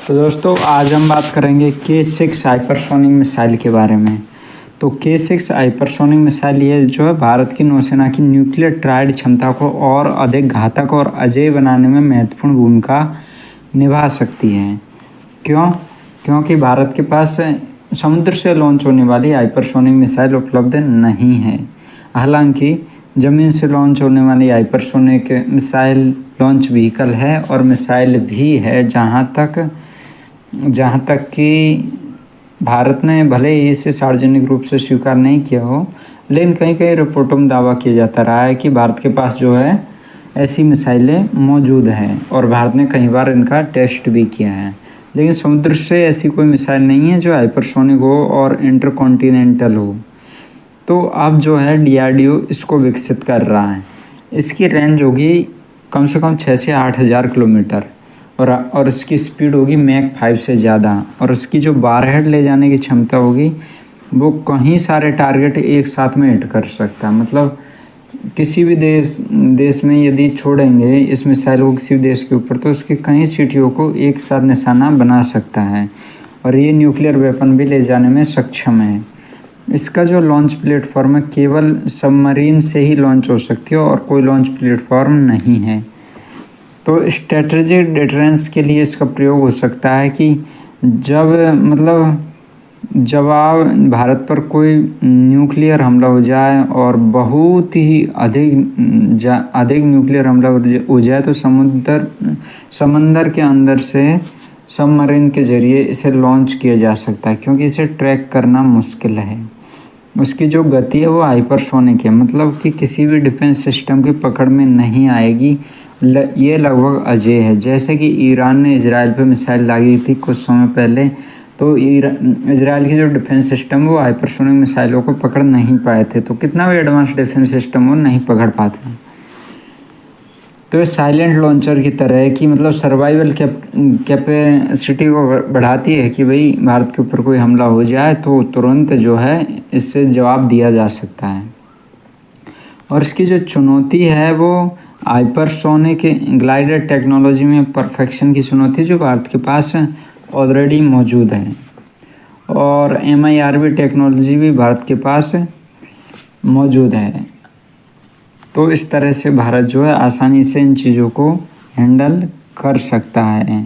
तो दोस्तों आज हम बात करेंगे K6 हाइपरसोनिक मिसाइल के बारे में। तो K6 हाइपरसोनिक मिसाइल ये जो है भारत की नौसेना की न्यूक्लियर ट्रायड क्षमता को और अधिक घातक और अजेय बनाने में महत्वपूर्ण भूमिका निभा सकती है। क्योंकि भारत के पास समुद्र से लॉन्च होने वाली हाइपरसोनिक मिसाइल उपलब्ध नहीं है। हालांकि ज़मीन से लॉन्च होने वाली हाइपरसोनिक मिसाइल लॉन्च व्हीकल है और मिसाइल भी है, जहाँ तक कि भारत ने भले ही इसे सार्वजनिक रूप से स्वीकार नहीं किया हो, लेकिन कहीं कहीं रिपोर्टों में दावा किया जाता रहा है कि भारत के पास जो है ऐसी मिसाइलें मौजूद हैं और भारत ने कई बार इनका टेस्ट भी किया है। लेकिन समुद्र से ऐसी कोई मिसाइल नहीं है जो हाइपरसोनिक हो और इंटरकॉन्टिनेंटल हो। तो अब जो है DRDO इसको विकसित कर रहा है। इसकी रेंज होगी कम से कम 6 से 8 हज़ार किलोमीटर और इसकी स्पीड होगी मैक 5 से ज़्यादा, और इसकी जो वारहेड ले जाने की क्षमता होगी वो कहीं सारे टारगेट एक साथ में हिट कर सकता है। मतलब किसी भी देश में यदि छोड़ेंगे इस मिसाइल को किसी भी देश के ऊपर, तो उसकी कई सिटियों को एक साथ निशाना बना सकता है और ये न्यूक्लियर वेपन भी ले जाने में सक्षम है। इसका जो लॉन्च प्लेटफॉर्म है केवल सबमरीन से ही लॉन्च हो सकती है और कोई लॉन्च प्लेटफॉर्म नहीं है। तो स्ट्रेटेजिक डिफरेंस के लिए इसका प्रयोग हो सकता है कि जब भारत पर कोई न्यूक्लियर हमला हो जाए और बहुत ही अधिक न्यूक्लियर हमला हो जाए तो समंदर के अंदर से सबमरीन के ज़रिए इसे लॉन्च किया जा सकता है, क्योंकि इसे ट्रैक करना मुश्किल है। उसकी जो गति है वो हाइपरसोनिक है, मतलब कि किसी भी डिफेंस सिस्टम की पकड़ में नहीं आएगी। ये लगभग अजेय है। जैसे कि ईरान ने इजराइल पे मिसाइल दागी थी कुछ समय पहले, तो इजराइल की जो डिफेंस सिस्टम वो हाइपरसोनिक मिसाइलों को पकड़ नहीं पाए थे। तो कितना भी एडवांस डिफेंस सिस्टम वो नहीं पकड़ पाते। तो ये साइलेंट लॉन्चर की तरह है कि मतलब सर्वाइवल कैपेसिटी को बढ़ाती है कि भाई भारत के ऊपर कोई हमला हो जाए तो तुरंत जो है इससे जवाब दिया जा सकता है। और इसकी जो चुनौती है वो हाइपरसोनिक ग्लाइडर टेक्नोलॉजी में परफेक्शन की चुनौती जो भारत के पास ऑलरेडी मौजूद है, और MIRV टेक्नोलॉजी भी भारत के पास मौजूद है। तो इस तरह से भारत जो है आसानी से इन चीज़ों को हैंडल कर सकता है।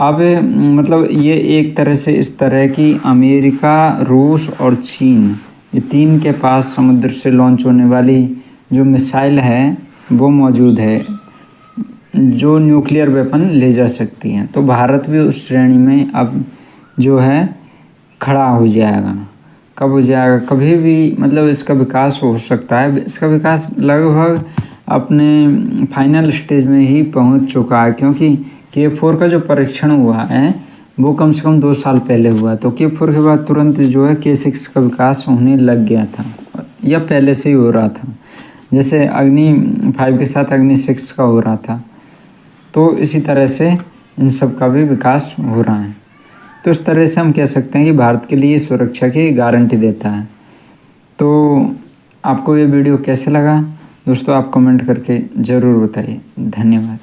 अब मतलब ये एक तरह से इस तरह की अमेरिका, रूस और चीन, ये तीन के पास समुद्र से लॉन्च होने वाली जो मिसाइल है वो मौजूद है जो न्यूक्लियर वेपन ले जा सकती हैं। तो भारत भी उस श्रेणी में अब जो है खड़ा हो जाएगा। कब हो जाएगा? कभी भी, मतलब इसका विकास हो सकता है। इसका विकास लगभग अपने फाइनल स्टेज में ही पहुंच चुका है, क्योंकि K4 का जो परीक्षण हुआ है वो कम से कम 2 साल पहले हुआ। तो K4 के बाद तुरंत जो है K6 का विकास होने लग गया था, या पहले से ही हो रहा था, जैसे अग्नि 5 के साथ अग्नि 6 का हो रहा था। तो इसी तरह से इन सब का भी विकास हो रहा है। तो इस तरह से हम कह सकते हैं कि भारत के लिए सुरक्षा की गारंटी देता है। तो आपको ये वीडियो कैसे लगा दोस्तों, आप कमेंट करके ज़रूर बताइए। धन्यवाद।